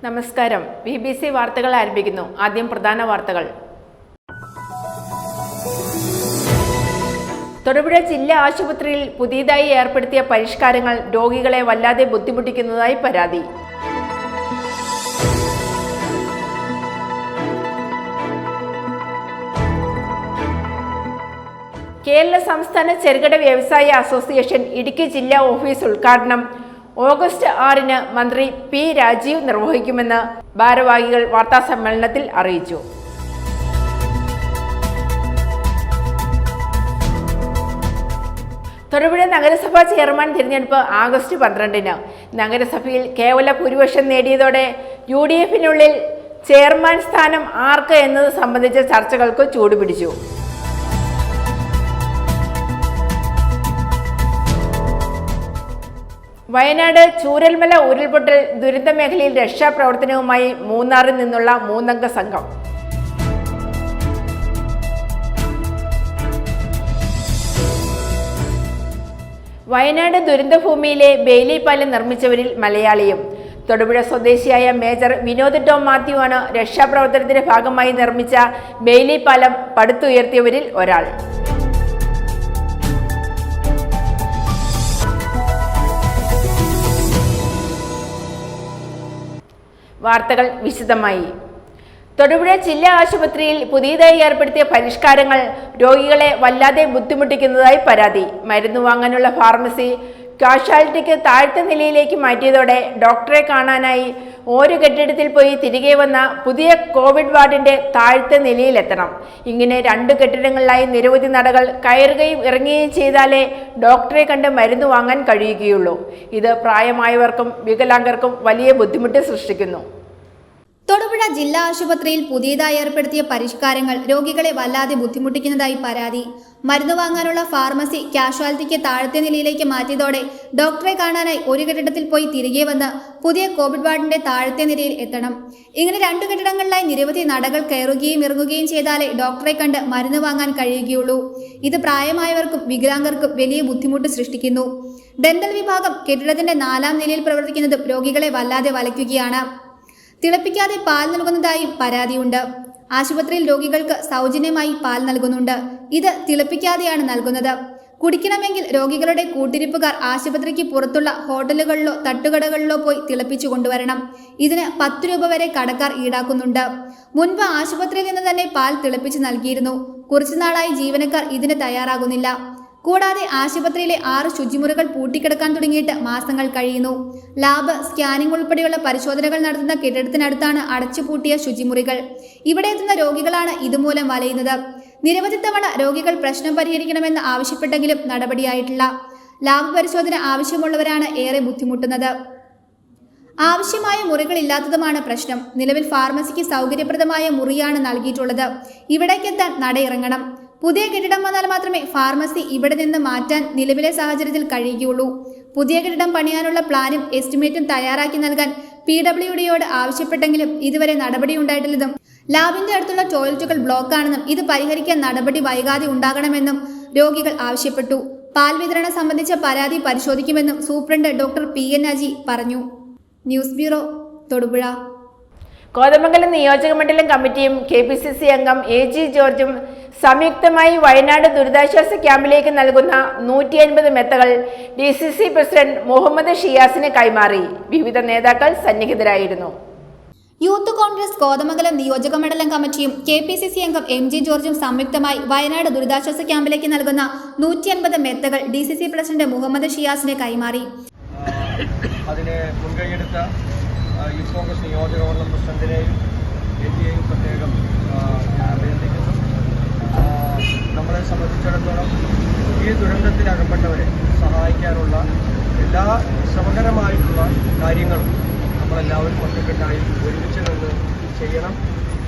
നമസ്കാരം. BBC വാർത്തകൾ ആരംഭിക്കുന്നു. ആദ്യം പ്രധാന വാർത്തകൾ. തൊടുപുഴ ജില്ലാ ആശുപത്രിയിൽ പുതിയതായി ഏർപ്പെടുത്തിയ പരിഷ്കാരങ്ങൾ രോഗികളെ വല്ലാതെ ബുദ്ധിമുട്ടിക്കുന്നതായി പരാതി. കേരള സംസ്ഥാന ചെറുകിട വ്യവസായ അസോസിയേഷൻ ഇടുക്കി ജില്ലാ ഓഫീസ് ഉദ്ഘാടനം ഓഗസ്റ്റ് 6-ന് മന്ത്രി പി രാജീവ് നിർവഹിക്കുമെന്ന് ഭാരവാഹികൾ വാർത്താസമ്മേളനത്തിൽ അറിയിച്ചു. തൊടുപുഴ നഗരസഭാ ചെയർമാൻ തിരഞ്ഞെടുപ്പ് ആഗസ്റ്റ് 12-ന്. നഗരസഭയിൽ കേവല ഭൂരിപക്ഷം നേടിയതോടെ UDF-നുള്ളിൽ ചെയർമാൻ സ്ഥാനം ആർക്ക് എന്നത് സംബന്ധിച്ച ചർച്ചകൾക്ക് ചൂടുപിടിച്ചു. വയനാട് ചൂരൽമല ഉരുൾപൊട്ടൽ ദുരന്ത മേഖലയിൽ രക്ഷാപ്രവർത്തനവുമായി മൂന്നാറിൽ നിന്നുള്ള 3-അംഗ സംഘം. വയനാട് ദുരന്തഭൂമിയിലെ ബെയിലി പാലം നിർമ്മിച്ചവരിൽ മലയാളിയും. തൊടുപുഴ സ്വദേശിയായ മേജർ വിനോദ് ടോം മാത്യു ആണ് രക്ഷാപ്രവർത്തനത്തിന്റെ ഭാഗമായി നിർമ്മിച്ച ബെയിലി പാലം പടുത്തുയർത്തിയവരിൽ ഒരാൾ. വാർത്തകൾ വിശദമായി. തൊടുപുഴ ജില്ലാ ആശുപത്രിയിൽ പുതിയതായി ഏർപ്പെടുത്തിയ പരിഷ്കാരങ്ങൾ രോഗികളെ വല്ലാതെ ബുദ്ധിമുട്ടിക്കുന്നതായി പരാതി. മരുന്ന് വാങ്ങാനുള്ള ഫാർമസി കാഷ്വാലിറ്റിക്ക് താഴത്തെ നിലയിലേക്ക് മാറ്റിയതോടെ ഡോക്ടറെ കാണാനായി ഒരു കെട്ടിടത്തിൽ പോയി തിരികെ വന്ന പുതിയ കോവിഡ് വാർഡിന്റെ താഴത്തെ നിലയിലെത്തണം. ഇങ്ങനെ 2 കെട്ടിടങ്ങളിലായി നിരവധി നടകൾ കയറുകയും ഇറങ്ങുകയും ചെയ്താലേ ഡോക്ടറെ കണ്ട് മരുന്ന് വാങ്ങാൻ കഴിയുകയുള്ളൂ. ഇത് പ്രായമായവർക്കും വികലാംഗർക്കും വലിയ ബുദ്ധിമുട്ട് സൃഷ്ടിക്കുന്നു. തൊടുപുഴ ജില്ലാ ആശുപത്രിയിൽ പുതിയതായി ഏർപ്പെടുത്തിയ പരിഷ്കാരങ്ങൾ രോഗികളെ വല്ലാതെ ബുദ്ധിമുട്ടിക്കുന്നതായി പരാതി. മരുന്ന് വാങ്ങാനുള്ള ഫാർമസി കാഷ്വാലിറ്റിക്ക് താഴത്തെ നിലയിലേക്ക് മാറ്റിയതോടെ ഡോക്ടറെ കാണാനായി ഒരു കെട്ടിടത്തിൽ പോയി തിരികെ വന്ന് പുതിയ കോവിഡ് വാർഡിന്റെ താഴത്തെ നിലയിൽ എത്തണം. ഇങ്ങനെ 2 കെട്ടിടങ്ങളിലായി നിരവധി നടകൾ കയറുകയും ഇറങ്ങുകയും ചെയ്താലേ ഡോക്ടറെ കണ്ട് മരുന്ന് വാങ്ങാൻ കഴിയുകയുള്ളൂ. ഇത് പ്രായമായവർക്കും വികലാംഗർക്കും വലിയ ബുദ്ധിമുട്ട് സൃഷ്ടിക്കുന്നു. ഡെന്റൽ വിഭാഗം കെട്ടിടത്തിന്റെ 4-ാം നിലയിൽ പ്രവർത്തിക്കുന്നതും രോഗികളെ വല്ലാതെ വലയ്ക്കുകയാണ്. തിളപ്പിക്കാതെ പാൽ നൽകുന്നതായും പരാതിയുണ്ട്. ആശുപത്രിയിൽ രോഗികൾക്ക് സൗജന്യമായി പാൽ നൽകുന്നുണ്ട്. ഇത് തിളപ്പിക്കാതെയാണ് നൽകുന്നത്. കുടിക്കണമെങ്കിൽ രോഗികളുടെ കൂട്ടിരിപ്പുകാർ ആശുപത്രിക്ക് പുറത്തുള്ള ഹോട്ടലുകളിലോ തട്ടുകടകളിലോ പോയി തിളപ്പിച്ചു കൊണ്ടുവരണം. ഇതിന് 10 രൂപ വരെ കടക്കാർ ഈടാക്കുന്നുണ്ട്. മുൻപ് ആശുപത്രിയിൽ നിന്ന് തന്നെ പാൽ തിളപ്പിച്ച് നൽകിയിരുന്നു. കുറച്ചുനാളായി ജീവനക്കാർ ഇതിന് തയ്യാറാകുന്നില്ല. കൂടാതെ ആശുപത്രിയിലെ 6 ശുചിമുറികൾ പൂട്ടിക്കിടക്കാൻ തുടങ്ങിയിട്ട് മാസങ്ങൾ കഴിയുന്നു. ലാബ്, സ്കാനിംഗ് ഉൾപ്പെടെയുള്ള പരിശോധനകൾ നടത്തുന്ന കെട്ടിടത്തിനടുത്താണ് അടച്ചുപൂട്ടിയ ശുചിമുറികൾ. ഇവിടെ എത്തുന്ന രോഗികളാണ് ഇതുമൂലം വലയുന്നത്. നിരവധി തവണ രോഗികൾ പ്രശ്നം പരിഹരിക്കണമെന്ന് ആവശ്യപ്പെട്ടെങ്കിലും നടപടിയായിട്ടില്ല. ലാബ് പരിശോധന ആവശ്യമുള്ളവരാണ് ഏറെ ബുദ്ധിമുട്ടുന്നത്. ആവശ്യമായ മുറികളില്ലാത്തതുമാണ് പ്രശ്നം. നിലവിൽ ഫാർമസിക്ക് സൗകര്യപ്രദമായ മുറിയാണ് നൽകിയിട്ടുള്ളത്. ഇവിടേക്കെത്താൻ നടയിറങ്ങണം. പുതിയ കെട്ടിടം വന്നാൽ മാത്രമേ ഫാർമസി ഇവിടെ നിന്ന് മാറ്റാൻ നിലവിലെ സാഹചര്യത്തിൽ കഴിയുകയുള്ളൂ. പുതിയ കെട്ടിടം പണിയാനുള്ള പ്ലാനും എസ്റ്റിമേറ്റും തയ്യാറാക്കി നൽകാൻ PWDയോട് ആവശ്യപ്പെട്ടെങ്കിലും ഇതുവരെ നടപടിയുണ്ടായിട്ടില്ലെന്നും ലാബിന്റെ അടുത്തുള്ള ടോയ്ലറ്റുകൾ ബ്ലോക്കാണെന്നും ഇത് പരിഹരിക്കാൻ നടപടി വൈകാതെ ഉണ്ടാകണമെന്നും രോഗികൾ ആവശ്യപ്പെട്ടു. പാൽ വിതരണം സംബന്ധിച്ച പരാതി പരിശോധിക്കുമെന്നും സൂപ്രണ്ട് ഡോക്ടർ PN അജി പറഞ്ഞു. News bureau, Thodupuzha. കോതമംഗലം നിയോജക മണ്ഡലം കമ്മിറ്റിയും KPCC അംഗം AG ജോർജും സംയുക്തമായി വയനാട് ദുരിതാശ്വാസ ക്യാമ്പിലേക്ക് നൽകുന്ന 150 മെത്തകൾ DCC പ്രസിഡന്റ് മുഹമ്മദ് ഷിയാസിന് കൈമാറി. വിവിധ നേതാക്കൾ സന്നിഹിതരായിരുന്നു. യൂത്ത് കോൺഗ്രസ് കോതമംഗലം നിയോജക മണ്ഡലം കമ്മിറ്റിയും KPCC അംഗം MG ജോർജും സംയുക്തമായി വയനാട് ദുരിതാശ്വാസ ക്യാമ്പിലേക്ക് നൽകുന്ന 150 മെത്തകൾ DCC പ്രസിഡന്റ് മുഹമ്മദ് ഷിയാസിന് കൈമാറി. അതിനെ മുൻകൈയെടുത്ത യൂത്ത് കോൺഗ്രസ് നിയോജക മണ്ഡലം പ്രസിഡന്റിനെയും എൻ്റെയും പ്രത്യേകം ഞാൻ അഭിനന്ദിക്കുന്നു. നമ്മളെ സംബന്ധിച്ചിടത്തോളം ഈ ദുരന്തത്തിൽ അകപ്പെട്ടവരെ സഹായിക്കാനുള്ള എല്ലാ ശ്രമകരമായിട്ടുള്ള കാര്യങ്ങളും നമ്മളെല്ലാവരും ഒറ്റക്കെട്ടായി ഒരുമിച്ച് നിന്ന് ചെയ്യണം.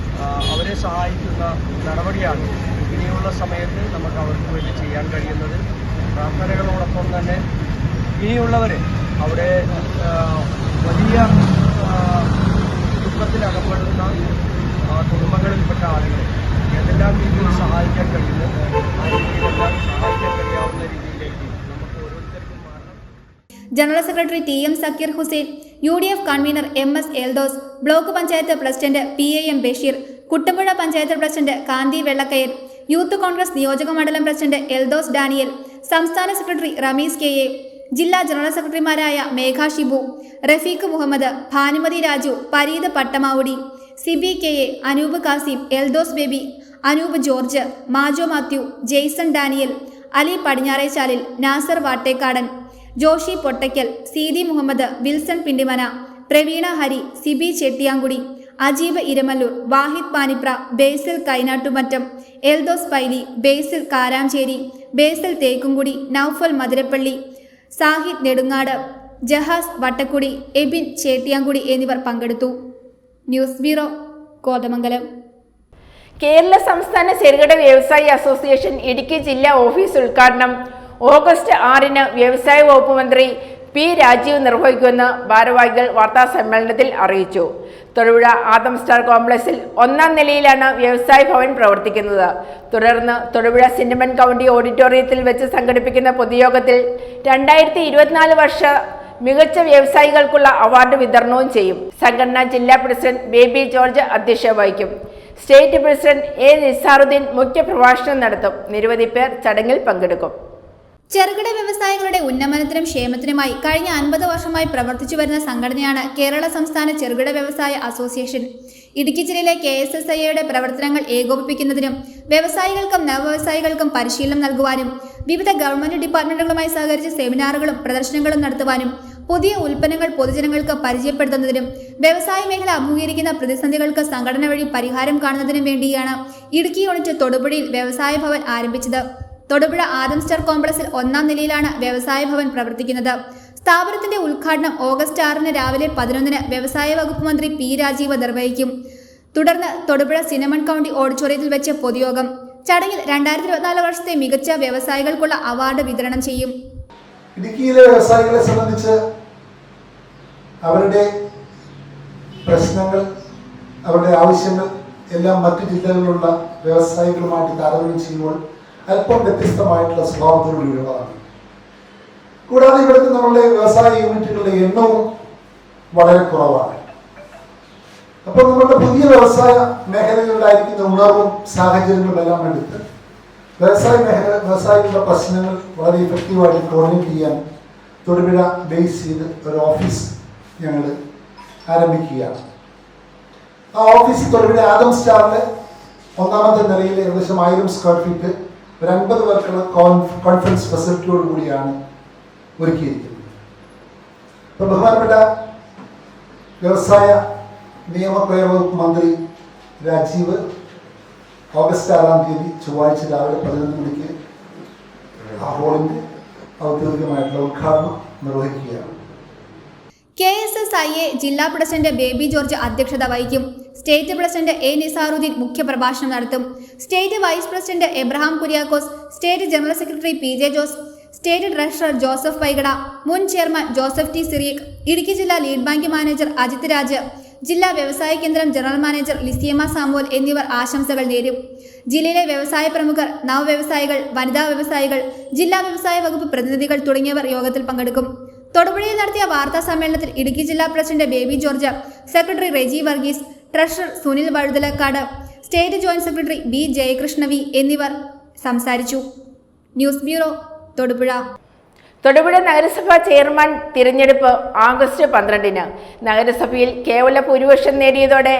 അവരെ സഹായിക്കുന്ന നടപടിയാണ് ഇനിയുള്ള സമയത്ത് നമുക്ക് അവർക്ക് വേണ്ടി ചെയ്യാൻ കഴിയുന്നത്. പ്രാർത്ഥനകളോടൊപ്പം തന്നെ ഇനിയുള്ളവരെ അവിടെ വലിയ ദുഃഖത്തിലകപ്പെടുന്ന കുടുംബങ്ങളിൽപ്പെട്ട ആളുകളെ ഏതെല്ലാം രീതിയിൽ സഹായിക്കാൻ കഴിയുന്നു ആ രീതിയിലെല്ലാം സഹായിക്കാൻ കഴിയാവുന്ന രീതിയിലേക്ക് നമുക്ക് ഓരോരുത്തർക്കും മാറണം. General secretary TM Zakir Hussain, UDF convener MS Eldhose, block panchayat president PAM Basheer, Kuttampuzha panchayat president Kanthi Vellakkayar, youth Congress നിയോജക മണ്ഡലം പ്രസിഡന്റ് എൽദോസ് ഡാനിയൽ, സംസ്ഥാന സെക്രട്ടറി റമീസ് KA, ജില്ലാ ജനറൽ സെക്രട്ടറിമാരായ Megha Shibu, Rafeeq Muhammad, Bhanumathi Raju, Pareed Pattamavudi, Sibi KA, Anoop Kasim, Eldhose Baby, Anoop George, Majo Mathew, Jason Daniel, Ali Padinjarechalil, Nasar Vattekkadan, Joshi Pottaykkal, Seethi Muhammad, Wilson Pindimana, Praveena Hari, Sibi Chettiyankudi, Ajeeb Iramallur, വാഹിദ് പാനിപ്ര, ബേസിൽ കൈനാട്ടുമറ്റം, എൽദോസ് പൈലി, ബേസിൽ കാരാഞ്ചേരി, ബേസിൽ തേക്കുംകുടി, നൌഫൽ മധുരപ്പള്ളി, സാഹിദ് നെടുങ്ങാട്, ജഹാസ് വട്ടക്കുടി, എബിൻ ചേട്ടിയാങ്കുടി എന്നിവർ പങ്കെടുത്തു. News bureau, Kothamangalam. കേരള സംസ്ഥാന ചെറുകിട വ്യവസായി അസോസിയേഷൻ ഇടുക്കി ജില്ലാ ഓഫീസ് ഉദ്ഘാടനം ഓഗസ്റ്റ് 6-ന് വ്യവസായ വകുപ്പ് മന്ത്രി P. രാജീവ് നിർവഹിക്കുമെന്ന് ഭാരവാഹികൾ വാർത്താസമ്മേളനത്തിൽ അറിയിച്ചു. തൊടുപുഴ ആദം സ്റ്റാർ കോംപ്ലക്സിൽ 1-ാം നിലയിലാണ് വ്യവസായ ഭവൻ പ്രവർത്തിക്കുന്നത്. തുടർന്ന് തൊടുപുഴ സിൻഡമൻ കൗണ്ടി ഓഡിറ്റോറിയത്തിൽ വെച്ച് സംഘടിപ്പിക്കുന്ന പൊതുയോഗത്തിൽ 2024 വർഷ മികച്ച വ്യവസായികൾക്കുള്ള അവാർഡ് വിതരണവും ചെയ്യും. സംഘടനാ ജില്ലാ പ്രസിഡന്റ് ബേബി ജോർജ് അധ്യക്ഷത വഹിക്കും. State president A. നിസാറുദ്ദീൻ മുഖ്യപ്രഭാഷണം നടത്തും. നിരവധി പേർ ചടങ്ങിൽ പങ്കെടുക്കും. ചെറുകിട വ്യവസായികളുടെ ഉന്നമനത്തിനും ക്ഷേമത്തിനുമായി കഴിഞ്ഞ 50 വർഷമായി പ്രവർത്തിച്ചു വരുന്ന സംഘടനയാണ് കേരള സംസ്ഥാന ചെറുകിട വ്യവസായ അസോസിയേഷൻ. ഇടുക്കി ജില്ലയിലെ KSSIയുടെ പ്രവർത്തനങ്ങൾ ഏകോപിപ്പിക്കുന്നതിനും വ്യവസായികൾക്കും നവവ്യവസായികൾക്കും പരിശീലനം നൽകുവാനും വിവിധ ഗവൺമെന്റ് ഡിപ്പാർട്ട്മെന്റുകളുമായി സഹകരിച്ച് സെമിനാറുകളും പ്രദർശനങ്ങളും നടത്തുവാനും പുതിയ ഉൽപ്പന്നങ്ങൾ പൊതുജനങ്ങൾക്ക് പരിചയപ്പെടുത്തുന്നതിനും വ്യവസായ മേഖല അഭിമുഖീകരിക്കുന്ന പ്രതിസന്ധികൾക്ക് സംഘടന വഴി പരിഹാരം കാണുന്നതിനും വേണ്ടിയാണ് ഇടുക്കി യൂണിറ്റ് തൊടുപുഴയിൽ വ്യവസായ ഭവൻ ആരംഭിച്ചത്. തൊടുപുഴ ആദം സ്റ്റാർ കോംപ്ലക്സിൽ 1-ാം നിലയിലാണ് വ്യവസായ ഭവൻ പ്രവർത്തിക്കുന്നത്. സ്ഥാപനത്തിന്റെ ഉദ്ഘാടനം ഓഗസ്റ്റ് 6-ന് രാവിലെ 11-ന് വ്യവസായ വകുപ്പ് മന്ത്രി P. രാജീവ് നിർവഹിക്കും. തുടർന്ന് തൊടുപുഴ സിനമൺ കൗണ്ടി ഓഡിറ്റോറിയത്തിൽ വെച്ച് പൊതുയോഗം. ചടങ്ങിൽ 2024 വർഷത്തെ മികച്ച വ്യവസായികൾക്കുള്ള അവാർഡ് വിതരണം ചെയ്യും. ഇടുക്കിയിലെ വ്യവസായികളെ സംബന്ധിച്ച് അവരുടെ പ്രശ്നങ്ങൾ, അവരുടെ ആവശ്യങ്ങൾ എല്ലാം മറ്റു ജില്ലകളിലുള്ള വ്യവസായികളുമായിട്ട് താരതമ്യം ചെയ്യുമ്പോൾ അല്പം വ്യത്യസ്തമായിട്ടുള്ള സ്വഭാവത്തോടുള്ളതാണ്. കൂടാതെ ഇവിടുത്തെ നമ്മളുടെ വ്യവസായ യൂണിറ്റുകളുടെ എണ്ണവും വളരെ കുറവാണ്. അപ്പോൾ നമ്മളുടെ പുതിയ വ്യവസായ മേഖലകളിലായിരിക്കുന്ന ഉണർവും സാഹചര്യങ്ങളും എല്ലാം എടുത്ത് വ്യവസായികളുടെ പ്രശ്നങ്ങൾ വളരെ ഇഫക്റ്റീവായിട്ട് കോർഡിനേറ്റ് ചെയ്യാൻ തൊടുപുഴ ബേസ് ചെയ്ത് ഒരു ഓഫീസ് ഞങ്ങൾ ആരംഭിക്കുകയാണ്. ആ ഓഫീസ് തൊടുപുഴ ആദം സ്റ്റാറിലെ 1-ാമത്തെ നിലയിൽ ഏകദേശം 1000 സ്ക്വയർ ഫീറ്റ് ഒരു 50 പേർക്കുള്ള കോൺഫറൻസ് ഫെസിലിറ്റിയോട് കൂടിയാണ് ഒരുക്കിയിരിക്കുന്നത്. അപ്പോൾ ബഹുമാനപ്പെട്ട വ്യവസായ നിയമപ്രയ വകുപ്പ് മന്ത്രി രാജീവ് ഓഗസ്റ്റ് 6-ാം തീയതി ചൊവ്വാഴ്ച രാവിലെ 11 മണിക്ക് ആ ഹോളിന്റെ ഔദ്യോഗികമായിട്ടുള്ള ഉദ്ഘാടനം നിർവഹിക്കുകയാണ്. KSSIA ജില്ലാ പ്രസിഡന്റ് ബേബി ജോർജ് അധ്യക്ഷത വഹിക്കും. State president A. നിസാറുദ്ദീൻ മുഖ്യപ്രഭാഷണം നടത്തും. State vice president Abraham Kuriakose, state general secretary PJ Jose, state treasurer Joseph Paikada, മുൻ chairman Joseph T. Cyriac, Idukki ജില്ലാ lead bank manager Ajith Raj, ജില്ലാ വ്യവസായ കേന്ദ്രം ജനറൽ മാനേജർ ലിസിയമ്മ സാമുവൽ എന്നിവർ ആശംസകൾ നേരും. ജില്ലയിലെ വ്യവസായ പ്രമുഖർ, നവവ്യവസായികൾ, വനിതാ വ്യവസായികൾ, ജില്ലാ വ്യവസായ വകുപ്പ് പ്രതിനിധികൾ തുടങ്ങിയവർ യോഗത്തിൽ പങ്കെടുക്കും. തൊടുപുഴയിൽ നടത്തിയ വാർത്താ സമ്മേളനത്തിൽ ഇടുക്കി ജില്ലാ president Baby George, secretary Reji Varghese, treasurer Sunil Vazhuthalakkad, state joint secretary B. Jayakrishna V എന്നിവർ സംസാരിച്ചു. News bureau, Thodupuzha. തൊടുപുഴ നഗരസഭാ ചെയർമാൻ തിരഞ്ഞെടുപ്പ് ആഗസ്റ്റ് 12-ന്. നഗരസഭയിൽ കേവല ഭൂരിപക്ഷം നേടിയതോടെ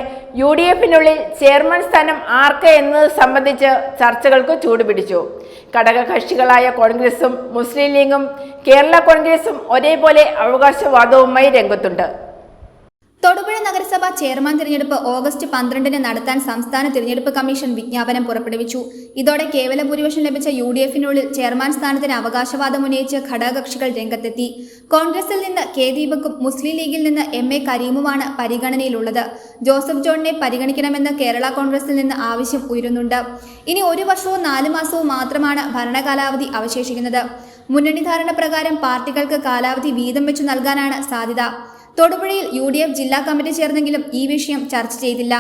UDF-നുള്ളിൽ ചെയർമാൻ സ്ഥാനം ആർക്ക് എന്നത് സംബന്ധിച്ച് ചർച്ചകൾക്ക് ചൂടുപിടിച്ചു. ഘടകകക്ഷികളായ കോൺഗ്രസും മുസ്ലിം ലീഗും കേരള കോൺഗ്രസും ഒരേപോലെ അവകാശവാദവുമായി രംഗത്തുണ്ട്. തൊടുപുഴ നഗരസഭ ചെയർമാൻ തിരഞ്ഞെടുപ്പ് ഓഗസ്റ്റ് 12-ന് നടത്താൻ സംസ്ഥാന തിരഞ്ഞെടുപ്പ് കമ്മീഷൻ വിജ്ഞാപനം പുറപ്പെടുവിച്ചു. ഇതോടെ കേവല ഭൂരിപക്ഷം ലഭിച്ച UDF-നുള്ളിൽ ചെയർമാൻ സ്ഥാനത്തിന് അവകാശവാദം ഉന്നയിച്ച് ഘടകകക്ഷികൾ രംഗത്തെത്തി. കോൺഗ്രസിൽ നിന്ന് K. ദീപക്കും മുസ്ലിം ലീഗിൽ നിന്ന് MA കരീമുമാണ് പരിഗണനയിലുള്ളത്. ജോസഫ് ജോണിനെ പരിഗണിക്കണമെന്ന് കേരള കോൺഗ്രസിൽ നിന്ന് ആവശ്യം ഉയരുന്നുണ്ട്. ഇനി 1 വർഷവും 4 മാസവും മാത്രമാണ് ഭരണകാലാവധി അവശേഷിക്കുന്നത്. മുന്നണി ധാരണ പ്രകാരം പാർട്ടികൾക്ക് കാലാവധി വീതം വെച്ചു നൽകാനാണ് സാധ്യത. തൊടുപുഴയിൽ UDF ജില്ലാ കമ്മിറ്റി ചേർന്നെങ്കിലും ഈ വിഷയം ചർച്ച ചെയ്തില്ല.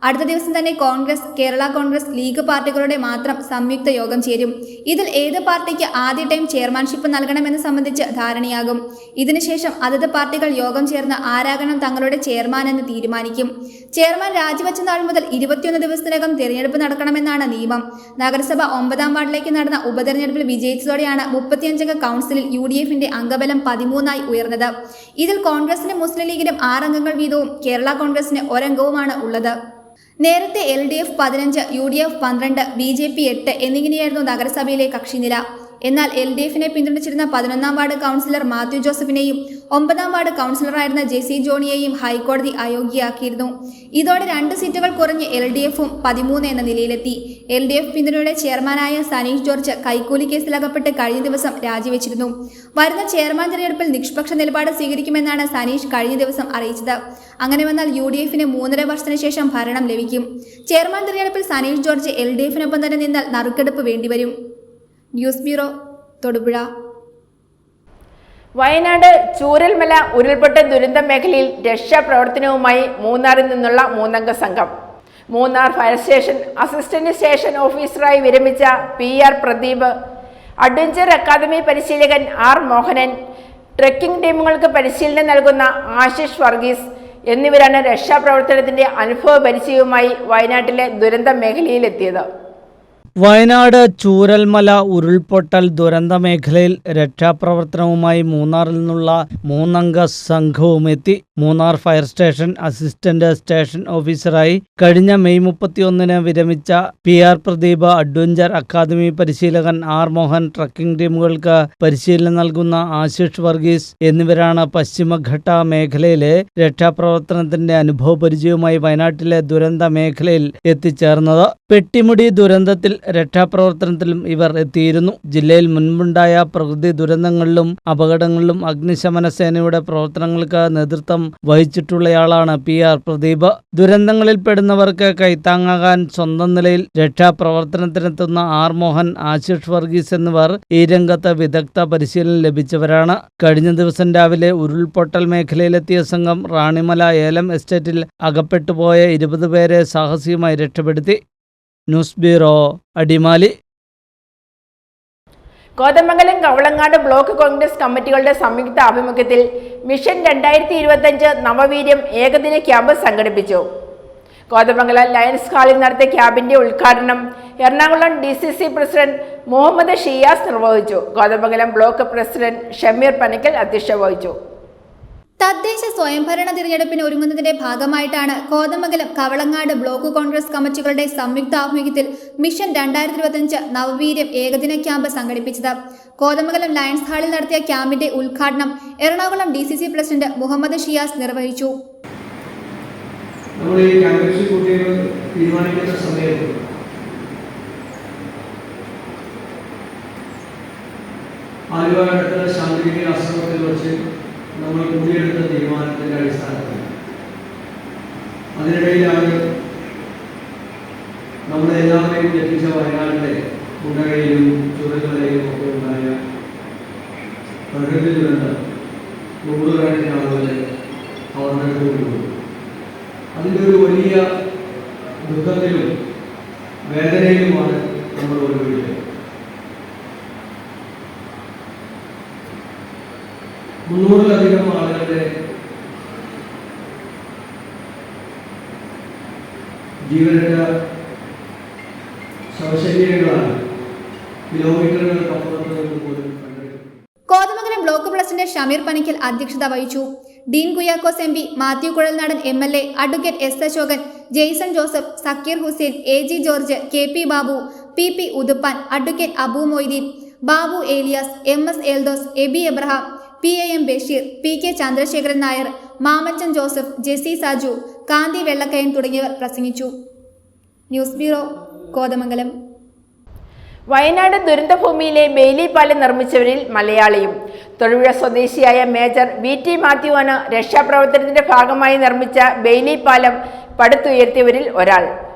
അടുത്ത ദിവസം തന്നെ കോൺഗ്രസ്, കേരള കോൺഗ്രസ്, ലീഗ് പാർട്ടികളുടെ മാത്രം സംയുക്ത യോഗം ചേരും. ഇതിൽ ഏത് പാർട്ടിക്ക് ആദ്യ ടൈം ചെയർമാൻഷിപ്പ് നൽകണമെന്ന് സംബന്ധിച്ച് ധാരണയാകും. ഇതിനുശേഷം അതത് പാർട്ടികൾ യോഗം ചേർന്ന് ആരാകണം തങ്ങളുടെ ചെയർമാൻ എന്ന് തീരുമാനിക്കും. ചെയർമാൻ രാജിവെച്ച നാൾ മുതൽ 21 ദിവസത്തിനകം തിരഞ്ഞെടുപ്പ് നടക്കണമെന്നാണ് നിയമം. നഗരസഭ 9ാം വാർഡിലേക്ക് നടന്ന ഉപതെരഞ്ഞെടുപ്പിൽ വിജയിച്ചതോടെയാണ് 35 അംഗ കൗൺസിലിൽ UDFന്റെ അംഗബലം 13ആയി ഉയർന്നത്. ഇതിൽ കോൺഗ്രസിനും മുസ്ലിം ലീഗിനും 6 അംഗങ്ങൾ വീതവും കേരള കോൺഗ്രസിന് 1 അംഗവുമാണ് ഉള്ളത്. നേരത്തെ LDF 15, UDF 12, BJP 8 എന്നിങ്ങനെയായിരുന്നു നഗരസഭയിലെ കക്ഷിനില. എന്നാൽ LDFനെ പിന്തുണച്ചിരുന്ന 11ാം വാർഡ് കൗൺസിലർ മാത്യു ജോസഫിനെയും 9ാം വാർഡ് കൗൺസിലറായിരുന്ന ജെസി ജോണിയെയും ഹൈക്കോടതി അയോഗ്യയാക്കിയിരുന്നു. ഇതോടെ 2 സീറ്റുകൾ കുറഞ്ഞ് LDFും 13 എന്ന നിലയിലെത്തി. LDF പിന്തുണയുടെ ചെയർമാനായ സനീഷ് ജോർജ് കൈക്കൂലി കേസിലകപ്പെട്ട് കഴിഞ്ഞ ദിവസം രാജിവെച്ചിരുന്നു. വരുന്ന ചെയർമാൻ തിരഞ്ഞെടുപ്പിൽ നിഷ്പക്ഷ നിലപാട് സ്വീകരിക്കുമെന്നാണ് സനീഷ് കഴിഞ്ഞ ദിവസം അറിയിച്ചത്. അങ്ങനെ വന്നാൽ UDFന് 3.5 വർഷത്തിന് ശേഷം ഭരണം ലഭിക്കും. ചെയർമാൻ തിരഞ്ഞെടുപ്പിൽ സനീഷ് ജോർജ് LDFനൊപ്പം തന്നെ നിന്നാൽ നറുക്കെടുപ്പ് വേണ്ടിവരും. News bureau, Thodupuzha. വയനാട് ചൂരൽമല ഉരുൾപൊട്ട ദുരന്ത മേഖലയിൽ രക്ഷാപ്രവർത്തനവുമായി മൂന്നാറിൽ നിന്നുള്ള 3 അംഗ സംഘം. Munnar fire station assistant station ഓഫീസറായി വിരമിച്ച PR പ്രദീപ്, അഡ്വഞ്ചർ അക്കാദമി പരിശീലകൻ R മോഹനൻ, ട്രെക്കിംഗ് ടീമുകൾക്ക് പരിശീലനം നൽകുന്ന ആശിഷ് വർഗീസ് എന്നിവരാണ് രക്ഷാപ്രവർത്തനത്തിന്റെ അനുഭവ പരിചയവുമായി വയനാട്ടിലെ ദുരന്ത മേഖലയിലെത്തിയത്. വയനാട് ചൂരൽമല ഉരുൾപൊട്ടൽ ദുരന്ത മേഖലയിൽ രക്ഷാപ്രവർത്തനവുമായി മൂന്നാറിൽ നിന്നുള്ള 3 അംഗ സംഘവും എത്തി. Munnar fire station assistant station ഓഫീസറായി കഴിഞ്ഞ മെയ് 31 വിരമിച്ച PR പ്രദീപ്, അഡ്വഞ്ചർ അക്കാദമി പരിശീലകൻ R മോഹൻ, ട്രക്കിംഗ് ടീമുകൾക്ക് പരിശീലനം നൽകുന്ന ആശിഷ് വർഗീസ് എന്നിവരാണ് പശ്ചിമഘട്ട മേഖലയിലെ രക്ഷാപ്രവർത്തനത്തിന്റെ അനുഭവ പരിചയവുമായി വയനാട്ടിലെ ദുരന്ത മേഖലയിൽ എത്തിച്ചേർന്നത്. പെട്ടിമുടി ദുരന്തത്തിൽ രക്ഷാപ്രവർത്തനത്തിലും ഇവർ എത്തിയിരുന്നു. ജില്ലയിൽ മുൻപുണ്ടായ പ്രകൃതി ദുരന്തങ്ങളിലും അപകടങ്ങളിലും അഗ്നിശമന സേനയുടെ പ്രവർത്തനങ്ങൾക്ക് നേതൃത്വം വഹിച്ചിട്ടുള്ളയാളാണ് PR പ്രദീപ്. ദുരന്തങ്ങളിൽ പെടുന്നവർക്ക് കൈത്താങ്ങാകാൻ സ്വന്തം നിലയിൽ രക്ഷാപ്രവർത്തനത്തിനെത്തുന്ന R മോഹൻ, ആശിഷ് വർഗീസ് എന്നിവർ ഈ രംഗത്ത് വിദഗ്ധ പരിശീലനം ലഭിച്ചവരാണ്. കഴിഞ്ഞ ദിവസം രാവിലെ ഉരുൾപൊട്ടൽ മേഖലയിലെത്തിയ സംഘം റാണിമല ഏലം എസ്റ്റേറ്റിൽ അകപ്പെട്ടുപോയ 20 പേരെ സാഹസികമായി രക്ഷപ്പെടുത്തി. News bureau, Adimali. Kothamangalam, Kavalangad block Congress കമ്മിറ്റികളുടെ സംയുക്ത ആഭിമുഖ്യത്തിൽ മിഷൻ 2025 നവവീര്യം ഏകദിന ക്യാമ്പ് സംഘടിപ്പിച്ചു. കോതമംഗലം ലയൺസ് ഹാളിൽ നടത്തിയ ക്യാമ്പിന്റെ ഉദ്ഘാടനം എറണാകുളം DCC പ്രസിഡന്റ് മുഹമ്മദ് ഷിയാസ് നിർവഹിച്ചു. കോതമംഗലം ബ്ലോക്ക് പ്രസിഡന്റ് ഷമീർ പനക്കൽ അധ്യക്ഷത വഹിച്ചു. തദ്ദേശ സ്വയംഭരണ തിരഞ്ഞെടുപ്പിന് ഒരുങ്ങുന്നതിന്റെ ഭാഗമായിട്ടാണ് കോതമംഗലം, കവളങ്ങാട് ബ്ലോക്ക് കോൺഗ്രസ് കമ്മിറ്റികളുടെ സംയുക്ത ആഭിമുഖ്യത്തിൽ മിഷൻ 2025 നവവീര്യം ഏകദിന ക്യാമ്പ് സംഘടിപ്പിച്ചത്. കോതമംഗലം ലയൺസ് ഹാളിൽ നടത്തിയ ക്യാമ്പിന്റെ ഉദ്ഘാടനം എറണാകുളം DCC പ്രസിഡന്റ് മുഹമ്മദ് ഷിയാസ് നിർവഹിച്ചു. നമ്മൾ ഈ ക്യാമ്പസ് കുട്ടികൾ തീരുമാനിക്കുന്ന സമയത്ത് ആലുവ ശാന്തിഗിരി ആശ്രമത്തിൽ വെച്ച് നമ്മൾ കൂടിയെടുത്ത തീരുമാനത്തിൻ്റെ അടിസ്ഥാനത്തിൽ അതിനിടയിലാണ് നമ്മളെല്ലാവരെയും എത്തിച്ച വയനാടിൻ്റെ മുണ്ടകയിലും ചുരൽമലയിലും ഒക്കെ ഉണ്ടായ പ്രകൃതി ദുരന്തം 100 കണക്കിന് ആളുകളെ അവരുടെ കൂടി അതിൻ്റെ ഒരു വലിയ ദുഃഖത്തിലും വേദനയിലുമാണ് നമ്മൾ ഓരോരുത്തരും. 300-ലധികം ആളുകളുടെ ജീവനറ്റ ശവശരീരങ്ങളാണ് കിലോമീറ്ററുകൾക്കപ്പുറത്ത് നിന്ന് പോലും കണ്ടെടുക്കുന്നത്. കോതമംഗലം ബ്ലോക്ക് പ്രസിഡന്റ് ഷമീർ പനക്കൽ അധ്യക്ഷത വഹിച്ചു. Dean Kuriakose MP, Mathew Kuzhalnadan MLA, advocate S Ashokan, Jason Joseph, Zakir Hussain, AG George, KP Babu, PP Uthuppan, advocate Abu Moideen, Babu Eliyas, MS Eldhose, Eby Abraham, PAM Basheer, PK Chandrasekharan Nair, Mamachan Joseph, Jessy Saju, Kanthi Vellakkayan തുടങ്ങിയവർ പ്രസംഗിച്ചു. News bureau, Kothamangalam. വയനാട് ദുരന്തഭൂമിയിലെ ബെയിലി പാലം നിർമ്മിച്ചവരിൽ മലയാളിയും തൊടുപുഴ സ്വദേശിയായ മേജർ VT മാത്യുവാണ് രക്ഷാപ്രവർത്തനത്തിന്റെ ഭാഗമായി നിർമ്മിച്ച ബെയിലി പാലം പടുത്തുയർത്തിയവരിൽ ഒരാൾ.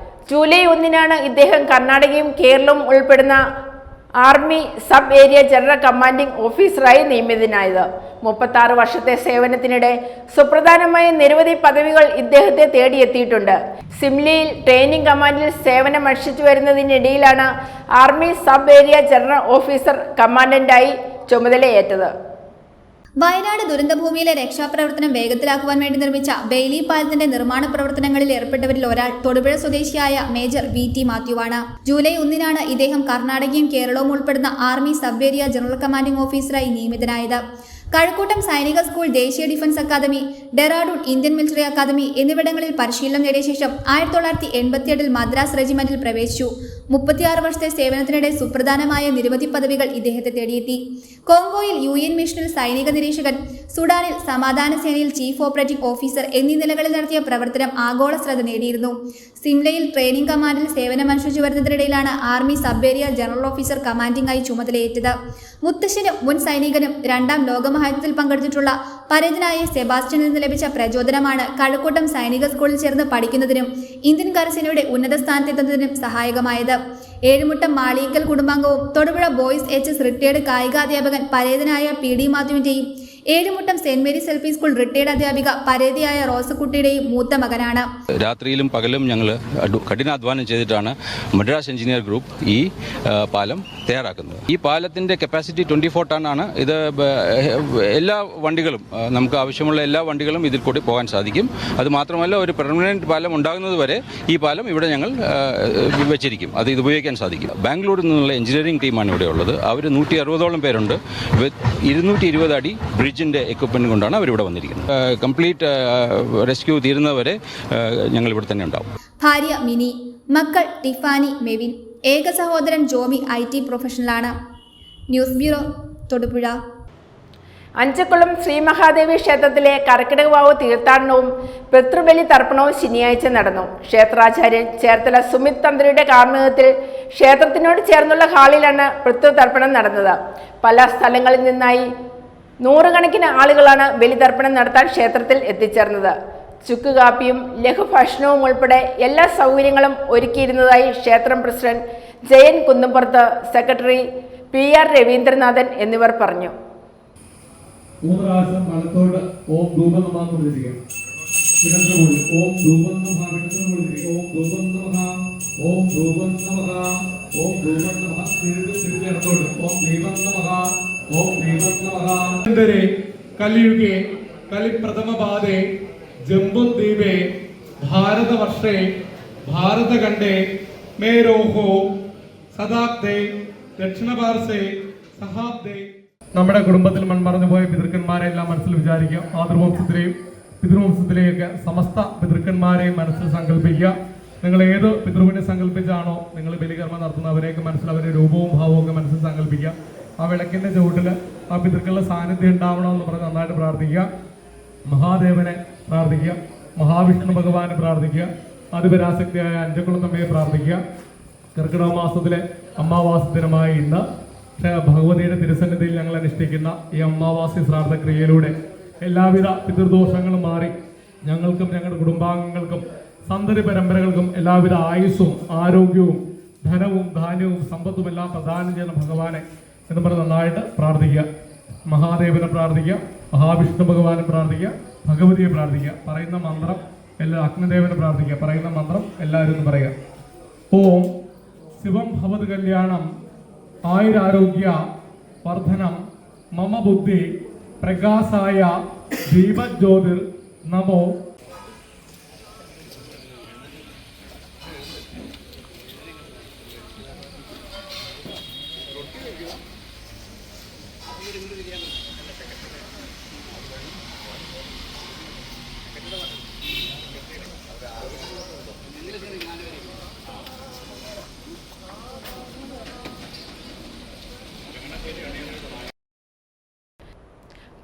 ജൂലൈ 1 ഇദ്ദേഹം കർണാടകയും കേരളവും ഉൾപ്പെടുന്ന army sub area general commanding ഓഫീസറായി നിയമിതനായത്. 36 വർഷത്തെ സേവനത്തിനിടെ സുപ്രധാനമായ നിരവധി പദവികൾ ഇദ്ദേഹത്തെ തേടിയെത്തിയിട്ടുണ്ട്. സിംലിയിൽ ട്രെയിനിങ് കമാൻഡിൽ സേവനമനുഷ്ഠിച്ചു വരുന്നതിനിടയിലാണ് army sub area general officer കമാൻഡന്റായി ചുമതലയേറ്റത്. വയനാട് ദുരന്തഭൂമിയിലെ രക്ഷാപ്രവർത്തനം വേഗത്തിലാക്കുവാൻ വേണ്ടി നിർമ്മിച്ച ബെയിലി പാലത്തിന്റെ നിർമ്മാണ പ്രവർത്തനങ്ങളിൽ ഏർപ്പെട്ടവരിൽ ഒരാൾ തൊടുപുഴ സ്വദേശിയായ മേജർ VT മാത്യുവാണ്. ജൂലൈ 1 ഇദ്ദേഹം കർണാടകയും കേരളവും ഉൾപ്പെടുന്ന army sub area general commanding ഓഫീസറായി നിയമിതനായത്. കഴക്കൂട്ടം സൈനിക സ്കൂൾ, ദേശീയ defence academy, Dehradun Indian military academy എന്നിവിടങ്ങളിൽ പരിശീലനം നേടിയ ശേഷം 1988 മദ്രാസ് റെജിമെന്റിൽ പ്രവേശിച്ചു. 36 വർഷത്തെ സേവനത്തിനിടെ സുപ്രധാനമായ നിരവധി പദവികൾ ഇദ്ദേഹത്തെ തേടിയെത്തി. കോങ്കോയിൽ UN മിഷനിൽ സൈനിക നിരീക്ഷകൻ, സുഡാനിൽ സമാധാന സേനയിൽ ചീഫ് ഓപ്പറേറ്റിംഗ് ഓഫീസർ എന്നീ നിലകളിൽ നടത്തിയ പ്രവർത്തനം ആഗോള ശ്രദ്ധ നേടിയിരുന്നു. സിംലയിൽ ട്രെയിനിംഗ് കമാൻഡിൽ സേവനമനുഷ്ഠിച്ചു വരുന്നതിനിടയിലാണ് army sub area general officer കമാൻഡിംഗായി ചുമതലയേറ്റത്. മുത്തശ്ശനും മുൻ സൈനികനും 2ാം ലോകമഹായുദ്ധത്തിൽ പങ്കെടുത്തിട്ടുള്ള പരേതനായ സെബാസ്റ്റ്യനിൽ നിന്ന് ലഭിച്ച പ്രചോദനമാണ് കഴക്കൂട്ടം സൈനിക സ്കൂളിൽ ചേർന്ന് പഠിക്കുന്നതിനും ഇന്ത്യൻ കരസേനയുടെ ഉന്നത സ്ഥാനത്തെത്തുന്നതിനും സഹായകമായത്. ഏഴുമുട്ടം മാളിയേക്കൽ കുടുംബാംഗവും തൊടുപുഴ ബോയ്സ് HS റിട്ടയേർഡ് കായികാധ്യാപകൻ പരേതനായ PD മാത്യുവിന്റെയും ഏഴുമുട്ടം Saint Mary's LP school retired അധ്യാപിക പരേതയായ റോസക്കുട്ടിയുടെയും മൂത്ത മകനാണ്. രാത്രിയിലും പകലും ഞങ്ങൾ കഠിനാധ്വാനം ചെയ്തിട്ടാണ് മദ്രാസ് എഞ്ചിനീയർ ഗ്രൂപ്പ് ഈ പാലം തയ്യാറാക്കുന്നത്. ഈ പാലത്തിൻ്റെ കപ്പാസിറ്റി 24 ടണ്ണാണ്. ഇത് എല്ലാ വണ്ടികളും, നമുക്ക് ആവശ്യമുള്ള എല്ലാ വണ്ടികളും ഇതിൽ കൂടി പോകാൻ സാധിക്കും. അതുമാത്രമല്ല, ഒരു പെർമനൻറ്റ് പാലം ഉണ്ടാകുന്നത് വരെ ഈ പാലം ഇവിടെ ഞങ്ങൾ വെച്ചിരിക്കും. അത് ഇത് ഉപയോഗിക്കാൻ സാധിക്കും. ബാംഗ്ലൂരിൽ നിന്നുള്ള എഞ്ചിനീയറിംഗ് ടീമാണ് ഇവിടെ ഉള്ളത്. അവർ 160ഓളം പേരുണ്ട്. 220 അടി ബ്രിഡ്ജിൻ്റെ എക്യുപ്മെൻറ്റ് കൊണ്ടാണ് അവരിവിടെ വന്നിരിക്കുന്നത്. കംപ്ലീറ്റ് റെസ്ക്യൂ തീരുന്നവരെ ഞങ്ങൾ ഇവിടെ തന്നെ ഉണ്ടാവും. ഭാര്യ മിനി, മക്കൾ ടിഫാനി, മെവിൻ, ഏക സഹോദരൻ ജോമി IT പ്രൊഫഷണലാണ്. News bureau, Thodupuzha. അഞ്ചക്കുളം ശ്രീ മഹാദേവി ക്ഷേത്രത്തിലെ കർക്കിടകവാവ് തീർത്ഥാടനവും പിതൃബലി തർപ്പണവും ശനിയാഴ്ച നടന്നു. ക്ഷേത്രാചാര്യൻ ചേർത്തല സുമിത് തന്ത്രിയുടെ കാർമ്മികത്തിൽ ക്ഷേത്രത്തിനോട് ചേർന്നുള്ള ഹാളിലാണ് പിതൃതർപ്പണം നടന്നത്. പല സ്ഥലങ്ങളിൽ നിന്നായി 100 കണക്കിന് ആളുകളാണ് ബലിതർപ്പണം നടത്താൻ ക്ഷേത്രത്തിൽ എത്തിച്ചേർന്നത്. ചുക്കുകാപ്പിയും ലഘുഭക്ഷണവും ഉൾപ്പെടെ എല്ലാ സൗകര്യങ്ങളും ഒരുക്കിയിരുന്നതായി ക്ഷേത്രം president Jayan Kunnumpurath, secretary PR Raveendranathan എന്നിവർ പറഞ്ഞു. 3 പ്രാവശ്യം വലത്തോട് ഓം ധൂപം നമഃ കൊടുത്തിരിക്കുക. ഓം ധൂപം നമഃ, ഓം ധൂപം നമഃ, ഓം ധൂപം നമഃ, ഓം ധൂപം നമഃ. ഇടത്തോട്ട് ഓം ദീപം നമഃ, ഓം ദീപം നമഃ. കലിയുഗേ കലിപ്രഥമപാദേ ജംബുദ്വീപേ ഭാരതവർഷേ ഭാരതഖണ്ഡേ മേരോഹോ സദാബ്ദേ ദക്ഷിണപാർശ്വേ സഹാബ്ദേ. നമ്മുടെ കുടുംബത്തിൽ മൺമറഞ്ഞു പോയ പിതൃക്കന്മാരെല്ലാം മനസ്സിൽ വിചാരിക്കുക. മാതൃവംശത്തിലെയും പിതൃവംശത്തിലെയൊക്കെ സമസ്ത പിതൃക്കന്മാരെയും മനസ്സിൽ സങ്കല്പിക്കുക. നിങ്ങൾ ഏത് പിതൃവിനെ സങ്കല്പിച്ചാണോ നിങ്ങൾ ബലികർമ്മം നടത്തുന്നവരെയൊക്കെ മനസ്സിൽ അവരുടെ രൂപവും ഭാവവും ഒക്കെ മനസ്സിൽ സങ്കല്പിക്കുക. ആ വിളക്കിൻ്റെ ചുവട്ടിൽ ആ പിതൃക്കളുടെ സാന്നിധ്യം ഉണ്ടാവണമെന്ന് പറഞ്ഞ് നന്നായിട്ട് പ്രാർത്ഥിക്കുക. മഹാദേവനെ പ്രാർത്ഥിക്കുക, മഹാവിഷ്ണു ഭഗവാനെ പ്രാർത്ഥിക്കുക, അതിപരാശക്തിയായ അഞ്ചക്കുളം തമ്മയെ പ്രാർത്ഥിക്കുക. കർക്കിടക മാസത്തിലെ അമാവാസി ദിനമായ ഇന്ന് ഭഗവതിയുടെ തിരുസന്നിധിയിൽ ഞങ്ങൾ അനുഷ്ഠിക്കുന്ന ഈ അമാവാസി ശ്രാദ്ധ ക്രിയയിലൂടെ എല്ലാവിധ പിതൃദോഷങ്ങളും മാറി ഞങ്ങൾക്കും ഞങ്ങളുടെ കുടുംബാംഗങ്ങൾക്കും സന്തതി പരമ്പരകൾക്കും എല്ലാവിധ ആയുസ്സും ആരോഗ്യവും ധനവും ധാന്യവും സമ്പത്തും എല്ലാം പ്രദാനം ചെയ്യുന്ന ഭഗവാനെ എന്ന് പറഞ്ഞ് നന്നായിട്ട് പ്രാർത്ഥിക്കുക. മഹാദേവനെ പ്രാർത്ഥിക്കുക, മഹാവിഷ്ണു ഭഗവാനെ പ്രാർത്ഥിക്കുക, ഭഗവതിയെ പ്രാർത്ഥിക്കുക. പറയുന്ന മന്ത്രം അഗ്നിദേവനെ പ്രാർത്ഥിക്കുക. പറയുന്ന മന്ത്രം എല്ലാവരും ഒന്ന് പറയുക. ഓം ശിവം ഭവത് കല്യാണം ആയുരാരോഗ്യ വർദ്ധനം മമ ബുദ്ധി പ്രകാശായ ദീപജ്യോതിർ നമോ.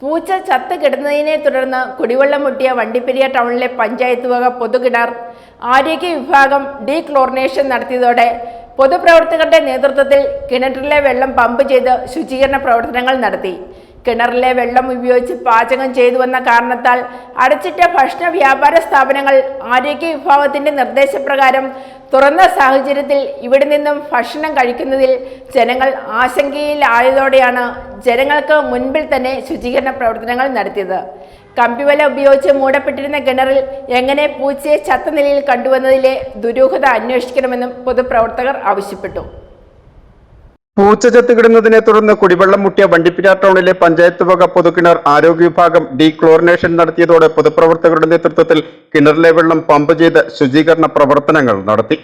പൂച്ച ചത്ത് കിടന്നതിനെ തുടർന്ന് കുടിവെള്ളം മുട്ടിയ വണ്ടിപ്പെരിയ ടൗണിലെ പഞ്ചായത്ത് വക പൊതുകിണർ ആരോഗ്യ വിഭാഗം ഡീക്ലോറിനേഷൻ നടത്തിയതോടെ പൊതുപ്രവർത്തകരുടെ നേതൃത്വത്തിൽ കിണറ്റിലെ വെള്ളം പമ്പ് ചെയ്ത് ശുചീകരണ പ്രവർത്തനങ്ങൾ നടത്തി. കിണറിലെ വെള്ളം ഉപയോഗിച്ച് പാചകം ചെയ്തുവെന്ന കാരണത്താൽ അടച്ചിട്ട ഭക്ഷണ വ്യാപാര സ്ഥാപനങ്ങൾ ആരോഗ്യ വിഭാഗത്തിന്റെ നിർദ്ദേശപ്രകാരം തുറന്ന സാഹചര്യത്തിൽ ഇവിടെ നിന്നും ഭക്ഷണം കഴിക്കുന്നതിൽ ജനങ്ങൾ ആശങ്കയിലായതോടെയാണ് ജനങ്ങൾക്ക് മുൻപിൽ തന്നെ ശുചീകരണ പ്രവർത്തനങ്ങൾ നടത്തിയത്. കമ്പിവല ഉപയോഗിച്ച് മൂടപ്പെട്ടിരുന്ന കിണറിൽ എങ്ങനെ പൂച്ചയെ ചത്ത നിലയിൽ കണ്ടുവന്നതിലെ ദുരൂഹത അന്വേഷിക്കണമെന്നും പൊതുപ്രവർത്തകർ ആവശ്യപ്പെട്ടു. പൂച്ച ചത്തുകിടുന്നതിനെ തുടർന്ന് കുടിവെള്ളം മുട്ടിയ വണ്ടിപ്പെരിയാർ ടൗണിലെ പഞ്ചായത്ത് വക പൊതുകിണർ ആരോഗ്യ വിഭാഗം ഡീക്ലോറിനേഷൻ നടത്തിയതോടെ പൊതുപ്രവർത്തകരുടെ നേതൃത്വത്തിൽ കിണറിലെ വെള്ളം പമ്പ് ചെയ്ത് ശുചീകരണ പ്രവർത്തനങ്ങൾ നടത്തി.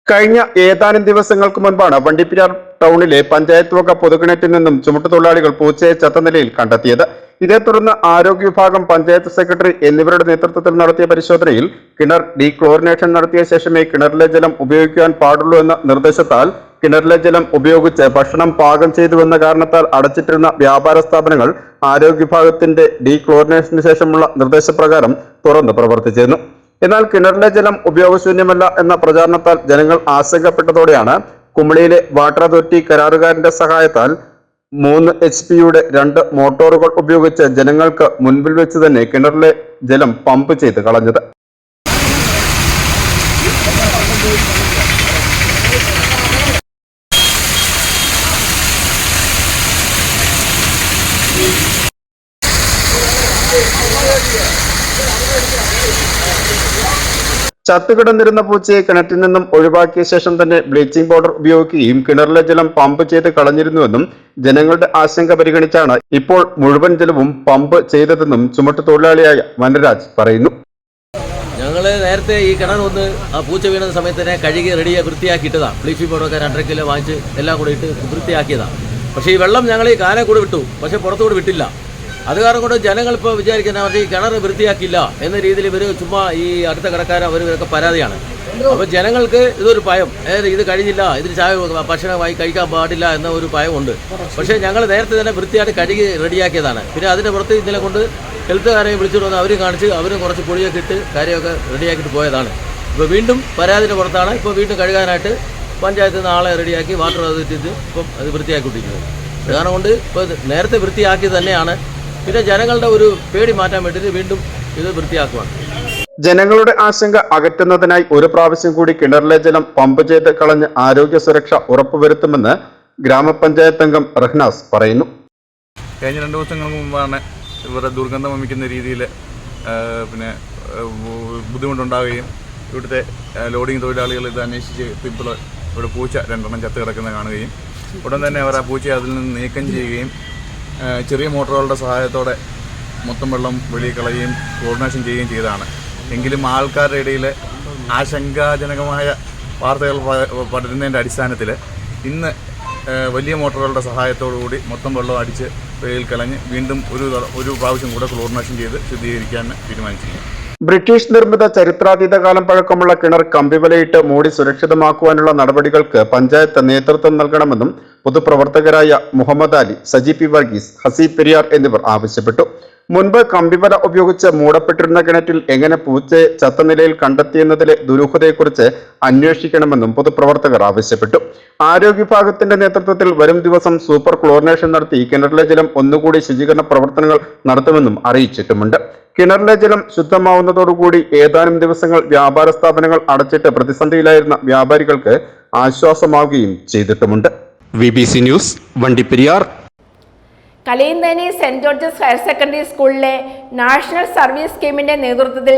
കഴിഞ്ഞ ഏതാനും ദിവസങ്ങൾക്ക് മുൻപാണ് വണ്ടിപ്പെരിയാർ ടൗണിലെ പഞ്ചായത്ത് വക പൊതുകിണറ്റിൽ നിന്നും ചുമട്ടുതൊഴിലാളികൾ പൂച്ചയെ ചത്ത നിലയിൽ കണ്ടെത്തിയത്. ഇതേ തുടർന്ന് ആരോഗ്യ വിഭാഗം, പഞ്ചായത്ത് സെക്രട്ടറി എന്നിവരുടെ നേതൃത്വത്തിൽ നടത്തിയ പരിശോധനയിൽ കിണർ ഡീക്ലോറിനേഷൻ നടത്തിയ ശേഷമേ കിണറിലെ ജലം ഉപയോഗിക്കാൻ പാടുള്ളൂ എന്ന നിർദ്ദേശത്താൽ കിണറിലെ ജലം ഉപയോഗിച്ച് ഭക്ഷണം പാകം ചെയ്തുവെന്ന കാരണത്താൽ അടച്ചിട്ടിരുന്ന വ്യാപാര സ്ഥാപനങ്ങൾ ആരോഗ്യ വിഭാഗത്തിന്റെ ഡീക്ലോറിനേഷന് ശേഷമുള്ള നിർദ്ദേശപ്രകാരം തുറന്ന് പ്രവർത്തിച്ചിരുന്നു. എന്നാൽ കിണറിലെ ജലം ഉപയോഗശൂന്യമല്ല എന്ന പ്രചാരണത്താൽ ജനങ്ങൾ ആശങ്കപ്പെട്ടതോടെയാണ് കുമളിയിലെ വാട്ടർ അതോറിറ്റി കരാറുകാരന്റെ സഹായത്താൽ 3 HP-യുടെ 2 മോട്ടോറുകൾ ഉപയോഗിച്ച് ജനങ്ങൾക്ക് മുൻപിൽ വെച്ച് തന്നെ കിണറിലെ ജലം പമ്പ് ചെയ്ത് കളഞ്ഞത്. ചത്തുകിടന്നിരുന്ന പൂച്ചയെ കിണറ്റിൽ നിന്നും ഒഴിവാക്കിയ ശേഷം തന്നെ ബ്ലീച്ചിംഗ് പൗഡർ ഉപയോഗിക്കുകയും കിണറിലെ ജലം പമ്പ് ചെയ്ത് കളഞ്ഞിരുന്നുവെന്നും ജനങ്ങളുടെ ആശങ്ക പരിഗണിച്ചാണ് ഇപ്പോൾ മുഴുവൻ ജലവും പമ്പ് ചെയ്തതെന്നും ചുമട്ടുതൊഴിലാളിയായ വനരാജ് പറയുന്നു. ഞങ്ങൾ നേരത്തെ ഈ കിണർ ഒന്ന് ആ പൂച്ച വീണ സമയത്ത് തന്നെ കഴുകി റെഡിയായി വൃത്തിയാക്കിയിട്ടതാണ്. ബ്ലീച്ചിംഗ് പൗഡറൊക്കെ 2.5 കിലോ വാങ്ങിച്ച് എല്ലാം കൂടെ ഇട്ട് വൃത്തിയാക്കിയതാണ്. പക്ഷേ ഈ വെള്ളം ഞങ്ങൾ ഈ കാനെ കൂടെ വിട്ടു, പക്ഷേ പുറത്തുകൂടെ വിട്ടില്ല. അത് കാരണം കൊണ്ട് ജനങ്ങൾ ഇപ്പോൾ വിചാരിക്കുന്ന ഈ കിണർ വൃത്തിയാക്കില്ല എന്ന രീതിയിൽ ഇവർ ചുമ്മാ ഈ അടുത്ത കടക്കാർ അവരൊക്കെ പരാതിയാണ്. അപ്പോൾ ജനങ്ങൾക്ക് ഇതൊരു ഭയം, ഇത് കഴിഞ്ഞില്ല, ഇതിന് ചായ ഭക്ഷണമായി കഴിക്കാൻ പാടില്ല എന്ന ഒരു ഭയമുണ്ട്. പക്ഷേ ഞങ്ങൾ നേരത്തെ തന്നെ വൃത്തിയായിട്ട് കഴുകി റെഡിയാക്കിയതാണ്. പിന്നെ അതിൻ്റെ പുറത്ത് ഇതിനെ കൊണ്ട് ഹെൽത്തുകാരെയും വിളിച്ചിട്ട് വന്ന് അവരും കാണിച്ച് അവരും കുറച്ച് പൊടിയൊക്കെ ഇട്ട് കാര്യമൊക്കെ റെഡിയാക്കിയിട്ട് പോയതാണ്. ഇപ്പോൾ വീണ്ടും പരാതിയുടെ പുറത്താണ് ഇപ്പോൾ വീണ്ടും കഴുകാനായിട്ട് പഞ്ചായത്തിൽ നിന്ന് ആളെ റെഡിയാക്കി വാട്ടർ അതോറിറ്റി ഇപ്പം അത് വൃത്തിയാക്കിക്കൊണ്ടിരിക്കുന്നത്. അത് കാരണം കൊണ്ട് ഇപ്പോൾ നേരത്തെ വൃത്തിയാക്കി തന്നെയാണ്. പിന്നെ ജനങ്ങളുടെ ഒരു പേടി മാറ്റാൻ വേണ്ടിയിട്ട് വീണ്ടും ഇത് വൃത്തിയാക്കുവാണ്. ജനങ്ങളുടെ ആശങ്ക അകറ്റുന്നതിനായി ഒരു പ്രാവശ്യം കൂടി കിണറിലെ ജലം പമ്പ് ചെയ്ത് കളഞ്ഞ് ആരോഗ്യ സുരക്ഷ ഉറപ്പുവരുത്തുമെന്ന് ഗ്രാമപഞ്ചായത്ത് അംഗം റഹ്നാസ് പറയുന്നു. കഴിഞ്ഞ 2 ദിവസങ്ങൾക്ക് മുമ്പാണ് ഇവരുടെ ദുർഗന്ധം വമിക്കുന്ന രീതിയിൽ പിന്നെ ബുദ്ധിമുട്ടുണ്ടാവുകയും ഇവിടുത്തെ ലോഡിംഗ് തൊഴിലാളികൾ ഇത് അന്വേഷിച്ച് ഇപ്പോൾ ഇവിടെ പൂച്ച 2 ചത്ത് കിടക്കുന്നത് കാണുകയും ഉടൻ തന്നെ അവർ ആ പൂച്ചയെ അതിൽ നിന്ന് നീക്കം ചെയ്യുകയും ചെറിയ മോട്ടോറുകളുടെ സഹായത്തോടെ മൊത്തം വെള്ളം വെളിയിൽ കളയുകയും കോർഡിനേഷൻ ചെയ്യുകയും ചെയ്തതാണ്. എങ്കിലും ആൾക്കാരുടെ ഇടയിൽ ആശങ്കാജനകമായ വാർത്തകൾ പടരുന്നതിൻ്റെ അടിസ്ഥാനത്തിൽ ഇന്ന് വലിയ മോട്ടോറുകളുടെ സഹായത്തോടു കൂടി മൊത്തം വെള്ളം അടിച്ച് വെളിയിൽ കളഞ്ഞ് വീണ്ടും ഒരു പ്രാവശ്യം കൂടെ ക്ലോറിനേഷൻ ചെയ്ത് ശുദ്ധീകരിക്കാൻ തീരുമാനിച്ചിരിക്കുന്നു. ബ്രിട്ടീഷ് നിർമ്മിത ചരിത്രാതീത കാലം പഴക്കമുള്ള കിണർ കമ്പിവലയിട്ട് മൂടി സുരക്ഷിതമാക്കുവാനുള്ള നടപടികൾക്ക് പഞ്ചായത്ത് നേതൃത്വം നൽകണമെന്നും പൊതുപ്രവർത്തകരായ മുഹമ്മദ് അലി, സജി പി വർഗീസ്, ഹസീബ് പെരിയാർ എന്നിവർ ആവശ്യപ്പെട്ടു. മുൻപ് കമ്പിവല ഉപയോഗിച്ച് മൂടപ്പെട്ടിരുന്ന കിണറ്റിൽ എങ്ങനെ പൂച്ചയെ ചത്ത നിലയിൽ കണ്ടെത്തിയെന്നതിലെ ദുരൂഹതയെക്കുറിച്ച് അന്വേഷിക്കണമെന്നും പൊതുപ്രവർത്തകർ ആവശ്യപ്പെട്ടു. ആരോഗ്യ വിഭാഗത്തിന്റെ നേതൃത്വത്തിൽ വരും ദിവസം സൂപ്പർ ക്ലോറിനേഷൻ നടത്തി കിണറിലെ ജലം ഒന്നുകൂടി ശുചീകരണ പ്രവർത്തനങ്ങൾ നടത്തുമെന്നും അറിയിച്ചിട്ടുമുണ്ട്. കിണറിലെ ജലം ശുദ്ധമാവുന്നതോടുകൂടി ഏതാനും ദിവസങ്ങൾ വ്യാപാര സ്ഥാപനങ്ങൾ അടച്ചിട്ട് പ്രതിസന്ധിയിലായിരുന്ന വ്യാപാരികൾക്ക് ആശ്വാസമാവുകയും ചെയ്തിട്ടുമുണ്ട്. VBC news, Vandiperiyar. Kalayanthani Saint George's higher secondary സ്കൂളിലെ നാഷണൽ സർവീസ് സ്കീമിന്റെ നേതൃത്വത്തിൽ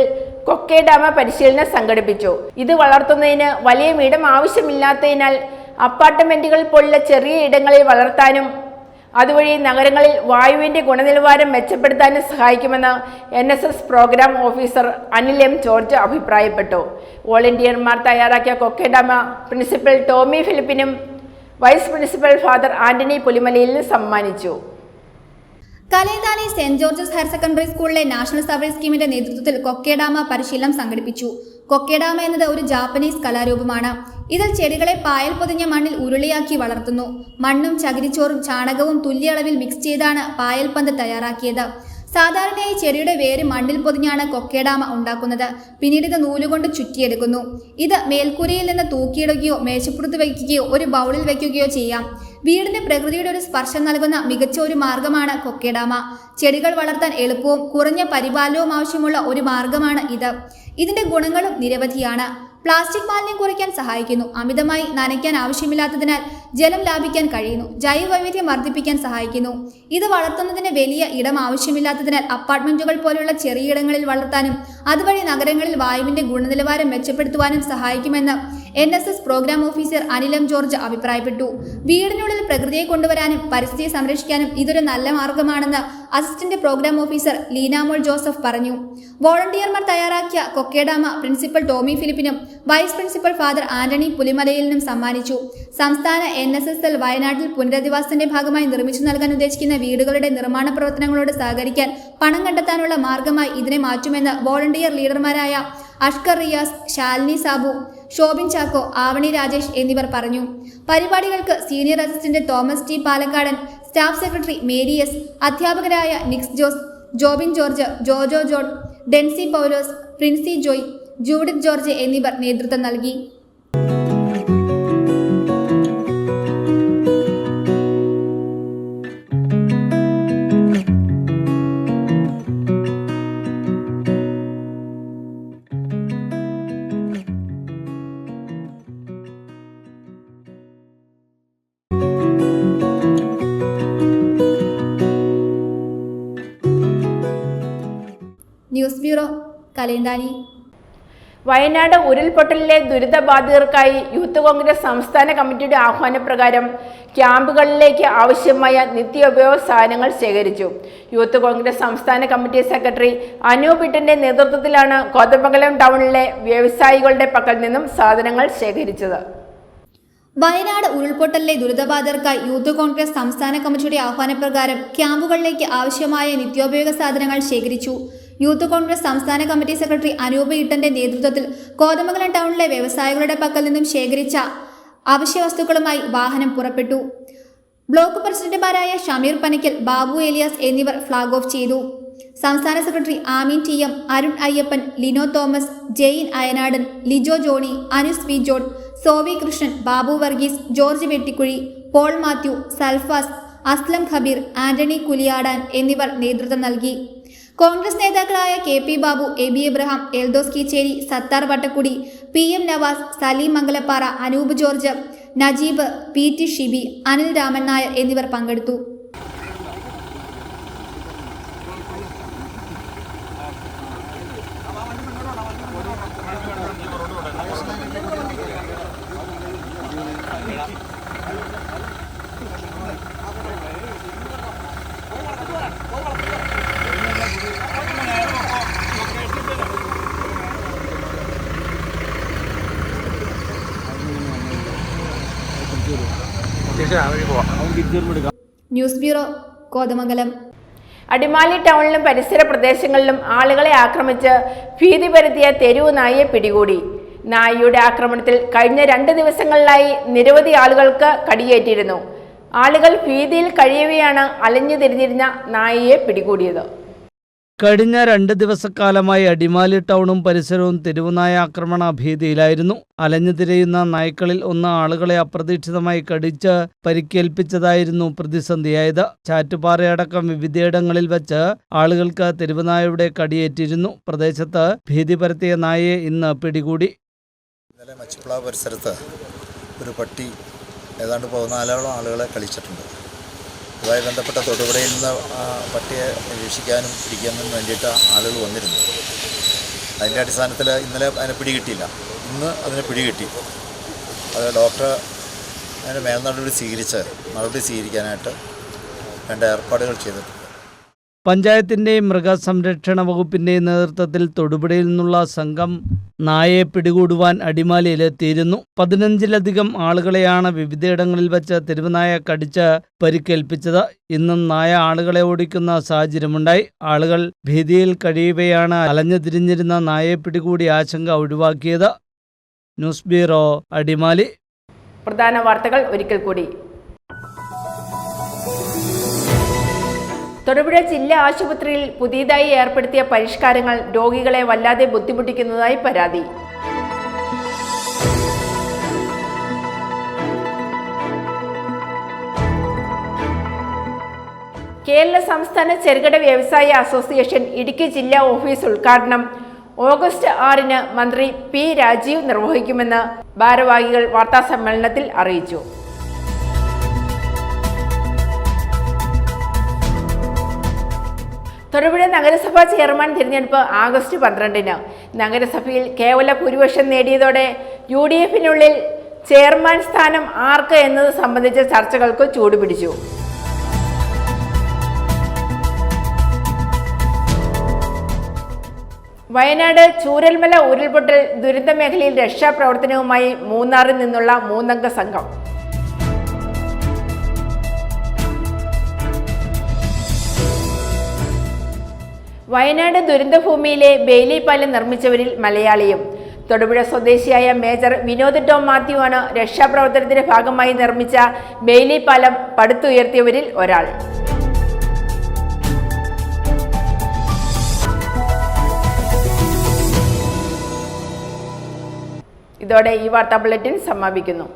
കൊക്കെ ഡാം പരിശീലനം സംഘടിപ്പിച്ചു. ഇത് വളർത്തുന്നതിന് വലിയ ഇടം ആവശ്യമില്ലാത്തതിനാൽ അപ്പാർട്ട്മെന്റുകൾ പോലുള്ള ചെറിയ ഇടങ്ങളിൽ വളർത്താനും അതുവഴി നഗരങ്ങളിൽ വായുവിന്റെ ഗുണനിലവാരം മെച്ചപ്പെടുത്താനും സഹായിക്കുമെന്ന് NSS programme officer Anil M. George അഭിപ്രായപ്പെട്ടു. വോളണ്ടിയർമാർ തയ്യാറാക്കിയ കൊക്കെ ഡാം പ്രിൻസിപ്പൽ ടോമി ഫിലിപ്പിനും വൈസ് പ്രിൻസിപ്പൽ ഫാദർ ആന്റണി പുലിമലയിലും സമ്മാനിച്ചു. Kalaindhani Saint George's higher secondary സ്കൂളിലെ നാഷണൽ സർവീസ് സ്കീമിന്റെ നേതൃത്വത്തിൽ കൊക്കെ ഡാം പരിശീലനം സംഘടിപ്പിച്ചു. കൊക്കെ ഡാം എന്നത് ഒരു ജാപ്പനീസ് കലാരൂപമാണ്. ഇതിൽ ചെടികളെ പായൽ പൊതിഞ്ഞ മണ്ണിൽ ഉരുളിയാക്കി വളർത്തുന്നു. മണ്ണും ചകിരിച്ചോറും ചാണകവും തുല്യ അളവിൽ മിക്സ് ചെയ്താണ് പായൽ പന്ത് തയ്യാറാക്കിയത്. സാധാരണയായി ചെടിയുടെ വേര് മണ്ണിൽ പൊതിഞ്ഞാണ് കൊക്കെ ഡാം ഉണ്ടാക്കുന്നത്. പിന്നീട് ഇത് നൂലുകൊണ്ട് ചുറ്റിയെടുക്കുന്നു. ഇത് മേൽക്കൂരയിൽ നിന്ന് തൂക്കിയിടുകയോ മേശപ്പുറത്ത് വയ്ക്കുകയോ ഒരു ബൗളിൽ വയ്ക്കുകയോ ചെയ്യാം. വീടിന് പ്രകൃതിയുടെ ഒരു സ്പർശം നൽകുന്ന മികച്ച ഒരു മാർഗമാണ് കൊക്കേഡാമ. ചെടികൾ വളർത്താൻ എളുപ്പവും കുറഞ്ഞ പരിപാലനവും ആവശ്യമുള്ള ഒരു മാർഗമാണ് ഇത്. ഇതിന്റെ ഗുണങ്ങളും നിരവധിയാണ്. പ്ലാസ്റ്റിക് മാലിന്യം കുറയ്ക്കാൻ സഹായിക്കുന്നു. അമിതമായി നനയ്ക്കാൻ ആവശ്യമില്ലാത്തതിനാൽ ജലം ലാഭിക്കാൻ കഴിയുന്നു. ജൈവവൈവിധ്യം വർദ്ധിപ്പിക്കാൻ സഹായിക്കുന്നു. ഇത് വളർത്തുന്നതിന് വലിയ ഇടം ആവശ്യമില്ലാത്തതിനാൽ അപ്പാർട്ട്മെന്റുകൾ പോലുള്ള ചെറിയ ഇടങ്ങളിൽ വളർത്താനും അതുവഴി നഗരങ്ങളിൽ വായുവിന്റെ ഗുണനിലവാരം മെച്ചപ്പെടുത്തുവാനും സഹായിക്കുമെന്ന് NSS പ്രോഗ്രാം ഓഫീസർ അനിലം ജോർജ് അഭിപ്രായപ്പെട്ടു. വീടിനുള്ളിൽ പ്രകൃതിയെ കൊണ്ടുവരാനും പരിസ്ഥിതിയെ സംരക്ഷിക്കാനും ഇതൊരു നല്ല മാർഗമാണെന്ന് assistant programme officer Leenamol Joseph പറഞ്ഞു. വോളണ്ടിയർമാർ തയ്യാറാക്കിയ കൊക്കേഡാമ പ്രിൻസിപ്പൽ ടോമി ഫിലിപ്പിനും വൈസ് പ്രിൻസിപ്പൽ ഫാദർ ആന്റണി പുലിമലയിലിനും സമ്മാനിച്ചു. സംസ്ഥാന NSS സെൽ വയനാട്ടിൽ പുനരധിവാസത്തിന്റെ ഭാഗമായി നിർമ്മിച്ചു നൽകാൻ ഉദ്ദേശിക്കുന്ന വീടുകളുടെ നിർമ്മാണ പ്രവർത്തനങ്ങളോട് സഹകരിക്കാൻ പണം കണ്ടെത്താനുള്ള മാർഗമായി ഇതിനെ മാറ്റുമെന്ന് വോളണ്ടിയർ ലീഡർമാരായ അഷ്കർ റിയാസ്, ശാലിനി സാബു, ഷോബിൻ ചാക്കോ, ആവണി രാജേഷ് എന്നിവർ പറഞ്ഞു. പരിപാടികൾക്ക് senior assistant Thomas T Palakkadan, staff secretary Mary S, അധ്യാപകരായ Nix Jose, Jobin George, Jojo John, Densy Paulose, Princy Joy, Judith George എന്നിവർ നേതൃത്വം നൽകി. News bureau, Kalenthani. വയനാട് ഉരുൾപൊട്ടലിലെ ദുരിതബാധിതർക്കായി യൂത്ത് കോൺഗ്രസ് സംസ്ഥാന കമ്മിറ്റിയുടെ ആഹ്വാനപ്രകാരം ക്യാമ്പുകളിലേക്ക് ആവശ്യമായ നിത്യോപയോഗ സാധനങ്ങൾ ശേഖരിച്ചു. യൂത്ത് കോൺഗ്രസ് സംസ്ഥാന കമ്മിറ്റി സെക്രട്ടറി അനൂപിട്ടന്റെ നേതൃത്വത്തിലാണ് കോതമംഗലം ടൗണിലെ വ്യവസായികളുടെ പക്കൽ നിന്നും സാധനങ്ങൾ ശേഖരിച്ചത്. വയനാട് ഉരുൾപൊട്ടലിലെ ദുരിതബാധിതർക്കായി യൂത്ത് കോൺഗ്രസ് സംസ്ഥാന കമ്മിറ്റിയുടെ ആഹ്വാനപ്രകാരം ക്യാമ്പുകളിലേക്ക് ആവശ്യമായ നിത്യോപയോഗ സാധനങ്ങൾ ശേഖരിച്ചു. യൂത്ത് കോൺഗ്രസ് സംസ്ഥാന കമ്മിറ്റി സെക്രട്ടറി അനൂപ് ഇട്ടന്റെ നേതൃത്വത്തിൽ കോതമംഗലം ടൗണിലെ വ്യവസായികളുടെ പക്കൽ നിന്നും ശേഖരിച്ച അവശ്യവസ്തുക്കളുമായി വാഹനം പുറപ്പെട്ടു. ബ്ലോക്ക് പ്രസിഡന്റുമാരായ ഷമീർ പനക്കൽ, ബാബു ഏലിയാസ് എന്നിവർ ഫ്ളാഗ് ഓഫ് ചെയ്തു. സംസ്ഥാന സെക്രട്ടറി Ameen TM, Arun Ayyappan, Lino Thomas, Jain Ayanadan, Lijo Johnny, Anus V John, Sovi Krishnan, Babu Varghese, George Vettikuzhy, Paul Mathew, Salfas, Aslam Kabeer, Antony Kuliyadan എന്നിവർ നേതൃത്വം നൽകി. കോൺഗ്രസ് നേതാക്കളായ KP Babu, AB Abraham, Eldhose Keecheri, Sathar Vattakudi, PM Navas, Saleem Mangalappara, Anoop George, Najeeb, PT Shibi, Anil Raman Nair എന്നിവർ പങ്കെടുത്തു. News bureau, Kothamangalam. അടിമാലി ടൗണിലും പരിസര പ്രദേശങ്ങളിലും ആളുകളെ ആക്രമിച്ച് ഭീതി പരത്തിയ തെരുവ് നായയെ പിടികൂടി. നായയുടെ ആക്രമണത്തിൽ കഴിഞ്ഞ 2 ദിവസങ്ങളിലായി നിരവധി ആളുകൾക്ക് കടിയേറ്റിരുന്നു. ആളുകൾ ഭീതിയിൽ കഴിയവെയാണ് അലഞ്ഞു തിരിഞ്ഞിരുന്ന നായയെ പിടികൂടിയത്. കഴിഞ്ഞ 2 ദിവസക്കാലമായി അടിമാലി ടൗണും പരിസരവും തെരുവുനായ ആക്രമണ ഭീതിയിലായിരുന്നു. അലഞ്ഞു തിരയുന്ന നായ്ക്കളിൽ ഒന്ന് ആളുകളെ അപ്രതീക്ഷിതമായി കടിച്ച് പരിക്കേൽപ്പിച്ചതായിരുന്നു പ്രതിസന്ധിയായത്. ചാറ്റുപാറയടക്കം വിവിധയിടങ്ങളിൽ വെച്ച് ആളുകൾക്ക് തെരുവുനായയുടെ കടിയേറ്റിരുന്നു. പ്രദേശത്ത് ഭീതി പരത്തിയ നായയെ ഇന്ന് പിടികൂടി. ഇന്നലെ മച്ചിപ്ലാവ് പരിസരത്ത് ഒരു പട്ടി ഏതാണ്ട് 14ഓളം ആളുകളെ കളിച്ചിട്ടുണ്ട്. ഇതുമായി ബന്ധപ്പെട്ട തൊടുപുഴയിൽ നിന്ന് പട്ടിയെ നിരീക്ഷിക്കാനും പിടിക്കാനും വേണ്ടിയിട്ട് ആളുകൾ വന്നിരുന്നു. അതിൻ്റെ അടിസ്ഥാനത്തിൽ ഇന്നലെ അതിനെ പിടികിട്ടിയില്ല. ഇന്ന് അതിനെ പിടികിട്ടി. അത് ഡോക്ടർ അതിൻ്റെ മേൽനടപടി സ്വീകരിക്കാനായിട്ട് വേണ്ട ഏർപ്പാടുകൾ ചെയ്തിട്ടുണ്ട്. പഞ്ചായത്തിൻ്റെയും മൃഗസംരക്ഷണ വകുപ്പിൻ്റെയും നേതൃത്വത്തിൽ തൊടുപുഴയിൽ നിന്നുള്ള സംഘം നായയെ പിടികൂടുവാൻ അടിമാലിയിലെത്തിയിരുന്നു. 15ലധികം ആളുകളെയാണ് വിവിധയിടങ്ങളിൽ വെച്ച് തെരുവുനായ കടിച്ച് പരിക്കേൽപ്പിച്ചത്. ഇന്നും നായ ആളുകളെ ഓടിക്കുന്ന സാഹചര്യമുണ്ടായി. ആളുകൾ ഭീതിയിൽ കഴിയവെയാണ് അലഞ്ഞു തിരിഞ്ഞിരുന്ന നായയെ പിടികൂടി ആശങ്ക ഒഴിവാക്കിയത്. News bureau, Adimali. പ്രധാന വാർത്തകൾ ഒരിക്കൽ കൂടി. തൊടുപുഴ ജില്ലാ ആശുപത്രിയിൽ പുതിയതായി ഏർപ്പെടുത്തിയ പരിഷ്കാരങ്ങൾ രോഗികളെ വല്ലാതെ ബുദ്ധിമുട്ടിക്കുന്നതായി പരാതി. കേരള സംസ്ഥാന ചെറുകിട വ്യവസായ അസോസിയേഷൻ ഇടുക്കി ജില്ലാ ഓഫീസ് ഉദ്ഘാടനം ഓഗസ്റ്റ് 6-ന് മന്ത്രി പി രാജീവ് നിർവഹിക്കുമെന്ന് ഭാരവാഹികൾ വാർത്താസമ്മേളനത്തിൽ അറിയിച്ചു. തൊടുപുഴ നഗരസഭാ ചെയർമാൻ തിരഞ്ഞെടുപ്പ് ആഗസ്റ്റ് 12-ന്. നഗരസഭയിൽ കേവല ഭൂരിപക്ഷം നേടിയതോടെ UDF-നുള്ളിൽ ചെയർമാൻ സ്ഥാനം ആർക്ക് എന്നത് സംബന്ധിച്ച ചർച്ചകൾക്ക് ചൂടുപിടിച്ചു. വയനാട് ചൂരൽമല ഉരുൾപൊട്ടൽ ദുരന്ത മേഖലയിൽ രക്ഷാപ്രവർത്തനവുമായി മൂന്നാറിൽ നിന്നുള്ള 3-അംഗ സംഘം. വയനാട് ദുരന്തഭൂമിയിലെ ബെയിലി പാലം നിർമ്മിച്ചവരിൽ മലയാളിയും തൊടുപുഴ സ്വദേശിയായ മേജർ വിനോദ് ടോം മാത്യു ആണ് രക്ഷാപ്രവർത്തനത്തിന്റെ ഭാഗമായി നിർമ്മിച്ച ബെയിലി പാലം പടുത്തുയർത്തിയവരിൽ ഒരാൾ. ഇതോടെ ഈ വാർത്താ ബുള്ളറ്റിൻ സമാപിക്കുന്നു.